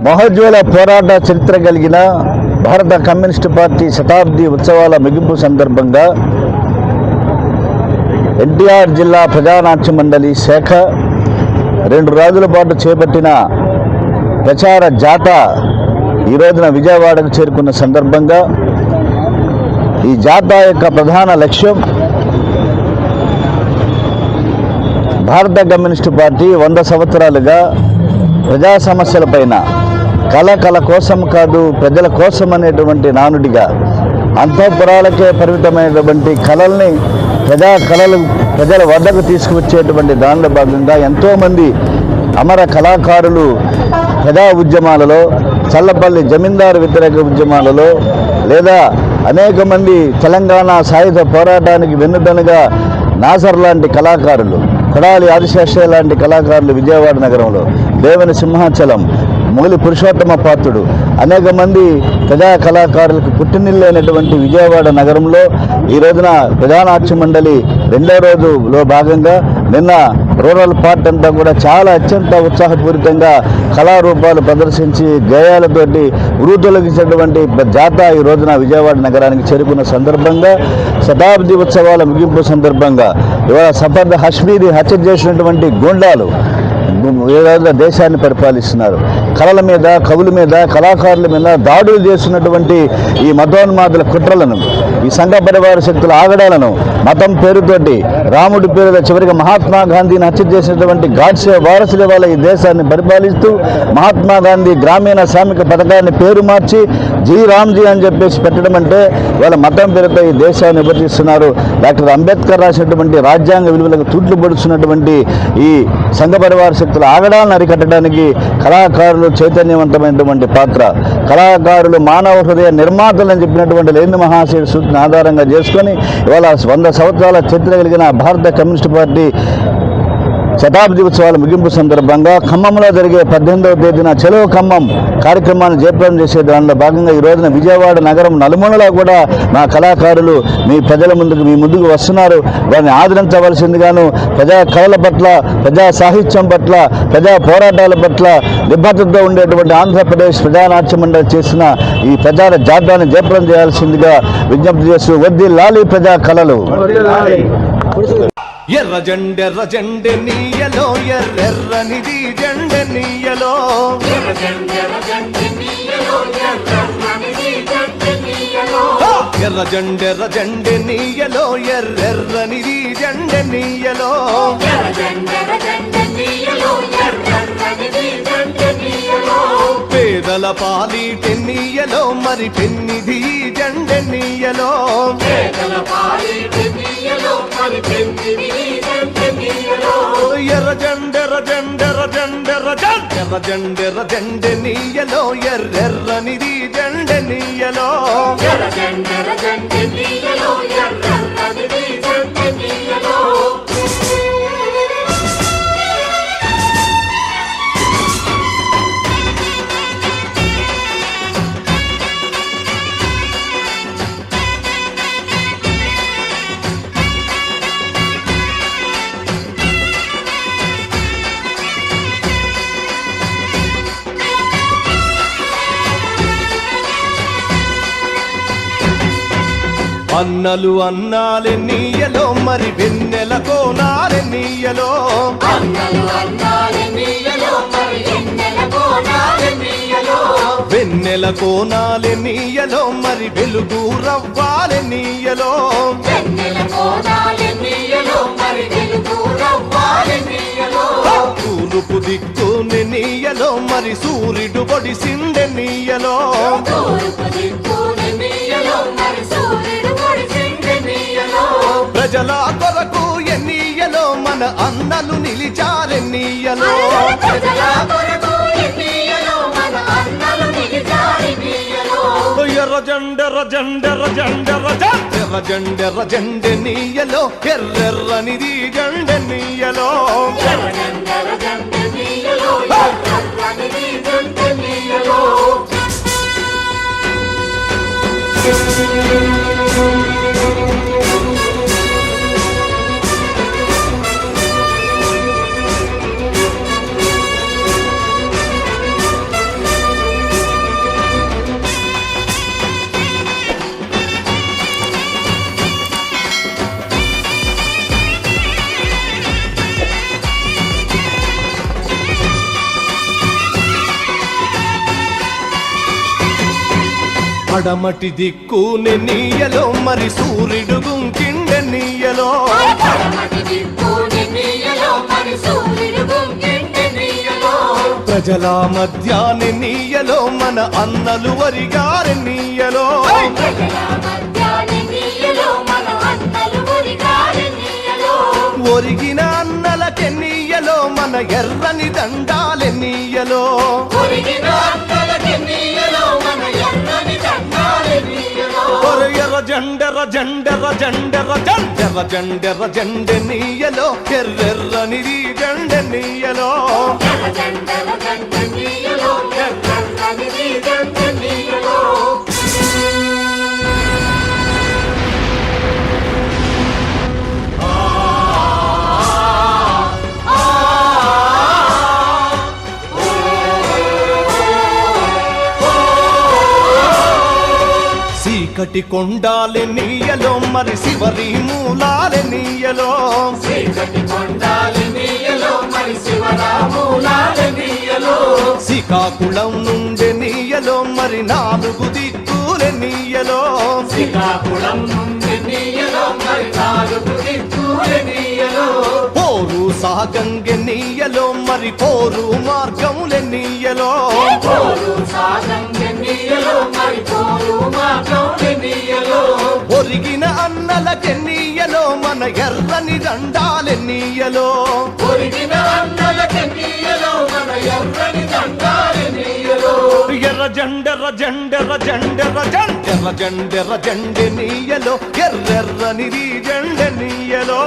మహోజ్వల పోరాట చరిత్ర కలిగిన భారత కమ్యూనిస్టు పార్టీ శతాబ్ది ఉత్సవాల ముగింపు సందర్భంగా ఎన్టీఆర్ జిల్లా ప్రజానాట్య మండలి శాఖ 2 రోజుల పాటు చేపట్టిన ప్రచార జాత ఈ రోజున విజయవాడకు చేరుకున్న సందర్భంగా ఈ జాత యొక్క ప్రధాన లక్ష్యం భారత కమ్యూనిస్టు పార్టీ 100 సంవత్సరాలుగా ప్రజా సమస్యలపైన కళ కోసం కాదు ప్రజల కోసం అనేటువంటి నానుడిగా అంతఃపురాలకే పరిమితమైనటువంటి కళల్ని ప్రజల వద్దకు తీసుకువచ్చేటువంటి దానిలో భాగంగా ఎంతోమంది అమర కళాకారులు ప్రజా ఉద్యమాలలో, చల్లపల్లి జమీందారు వ్యతిరేక ఉద్యమాలలో, లేదా అనేక మంది తెలంగాణ సాయుధ పోరాటానికి వెన్నుదన్నుగా నాసర్ లాంటి కళాకారులు, కొడాలి ఆదిశేషయ్య లాంటి కళాకారులు విజయవాడ నగరంలో, దేవుని సింహాచలం, మొగలి పురుషోత్తమ పాత్రుడు, అనేక మంది ప్రజా కళాకారులకు పుట్టినిల్లైనటువంటి విజయవాడ నగరంలో ఈ రోజున ప్రజానాట్య మండలి 2వ రోజులో భాగంగా నిన్న రూరల్ పార్ట్ అంతా కూడా చాలా అత్యంత ఉత్సాహపూరితంగా కళారూపాలు ప్రదర్శించి గేయాలతోటి ఉరుతొలగించినటువంటి జాత ఈ రోజున విజయవాడ నగరానికి చేరుకున్న సందర్భంగా శతాబ్ది ఉత్సవాల ముగింపు సందర్భంగా ఇవాళ సఫర్ద్ హష్మీది హత్య చేసినటువంటి గూండాలు ఈ రోజున దేశాన్ని పరిపాలిస్తున్నారు. కళల మీద, కవుల మీద, కళాకారుల మీద దాడులు చేస్తున్నటువంటి ఈ మతోన్మాదుల కుట్రలను, ఈ సంఘ పరివార శక్తుల ఆగడాలను, మతం పేరుతోటి, రాముడి పేరుతో చివరికి మహాత్మా గాంధీని హత్య చేసినటువంటి గాడ్సే వారసుల వల్ల ఈ దేశాన్ని పరిపాలిస్తూ మహాత్మా గాంధీ గ్రామీణ శ్రామిక పథకాన్ని పేరు మార్చి జీ రామ్జీ అని చెప్పేసి పెట్టడం అంటే వాళ్ళ మతం పేరుతో ఈ దేశాన్ని విభజిస్తున్నారు. డాక్టర్ అంబేద్కర్ రాసినటువంటి రాజ్యాంగ విలువలకు తూట్లు పొడుస్తున్నటువంటి ఈ సంఘ పరివార శక్తుల ఆగడాలను అరికట్టడానికి కళాకారులు చైతన్యవంతమైనటువంటి పాత్ర. కళాకారులు మానవ హృదయ నిర్మాతలని చెప్పినటువంటి లేని మహాశయుడి సూచన ఆధారంగా చేసుకొని ఇవాళ 100 సంవత్సరాల చరిత్ర కలిగిన భారత కమ్యూనిస్టు పార్టీ శతాబ్ది ఉత్సవాల ముగింపు సందర్భంగా ఖమ్మంలో జరిగే 18వ తేదీన చలో ఖమ్మం కార్యక్రమాన్ని జయప్రదం చేసే దానిలో భాగంగా ఈ రోజున విజయవాడ నగరం నలుమూలలా కూడా మా కళాకారులు మీ ముందుకు వస్తున్నారు. వారిని ఆదరించవలసిందిగాను ప్రజా కళల పట్ల, ప్రజా సాహిత్యం పట్ల, ప్రజా పోరాటాల పట్ల నిబద్ధతతో ఉండేటువంటి ఆంధ్రప్రదేశ్ ప్రజానాట్య మండలి చేసిన ఈ ప్రచార జాతాన్ని జయప్రదం చేయాల్సిందిగా విజ్ఞప్తి చేస్తూ వర్ధిల్లాలి ప్రజా కళలు. ఎర్ర జెండె నీయలో, ఎర్రనిది జెండె నీయలో, ఎర్ర జెండె నీయలో, ఎర్రనిది జెండె నీయలో, పేదల పాలిటె నీయలో, మరి పెన్నిధి జెండె నీయలో, ఎర్ర జెండె నీయలో, ఎర్రనిది జెండె నీయలో, అన్నలు అన్నాలే నీయలో, మరి వెన్నెల కోనాలే నీయలో, వెన్నెల కోనాలే నీయలో, మరి వెలుగు రవ్వాలే నీయలో, తూర్పు దిక్కుని నీయలో, మరి సూర్యుడు పొడిసిందె నీయలో, ప్రజల కొరకు ఎన్నీయలో మన అన్నలు నిలిచారెన్నీయలో, ఎర్ర జెండె నీయలో, ఎర్రనిది జెండె నీయలో, పడమటి దిక్కునే నీయలో మరి సూర్యుడు గుంకిండె నీయలో ప్రజల మధ్యాన్ని నీయలో మన అన్నలు వరిగారె నీయలో ఒరిగిన అన్నలకె నీయలో మన ఎర్రని దండాలె నీయలో ఎర్ర జండెర జండెర జండెర జండెర జండెర జండె నీయలో ఎర్రెర్రని జండె నీయలో చీకటి కొండాలె నీయలో మరి శివరి మూలాలె నీయలో శ్రీకాకుళం నుండి నీయలో మరి 4 దిక్కులె నీయలో పోరు సాగంగె నీయలో మరి పోరు మార్గములె నీయలో ఒరిగిన అన్నలకె నీయలో మన ఎర్రని దండాలె నీయలో ఎర్ర జండెర జండెర జండెర జండెర జండెర జండె నీయలో ఎర్రెర్రని జండె నీయలో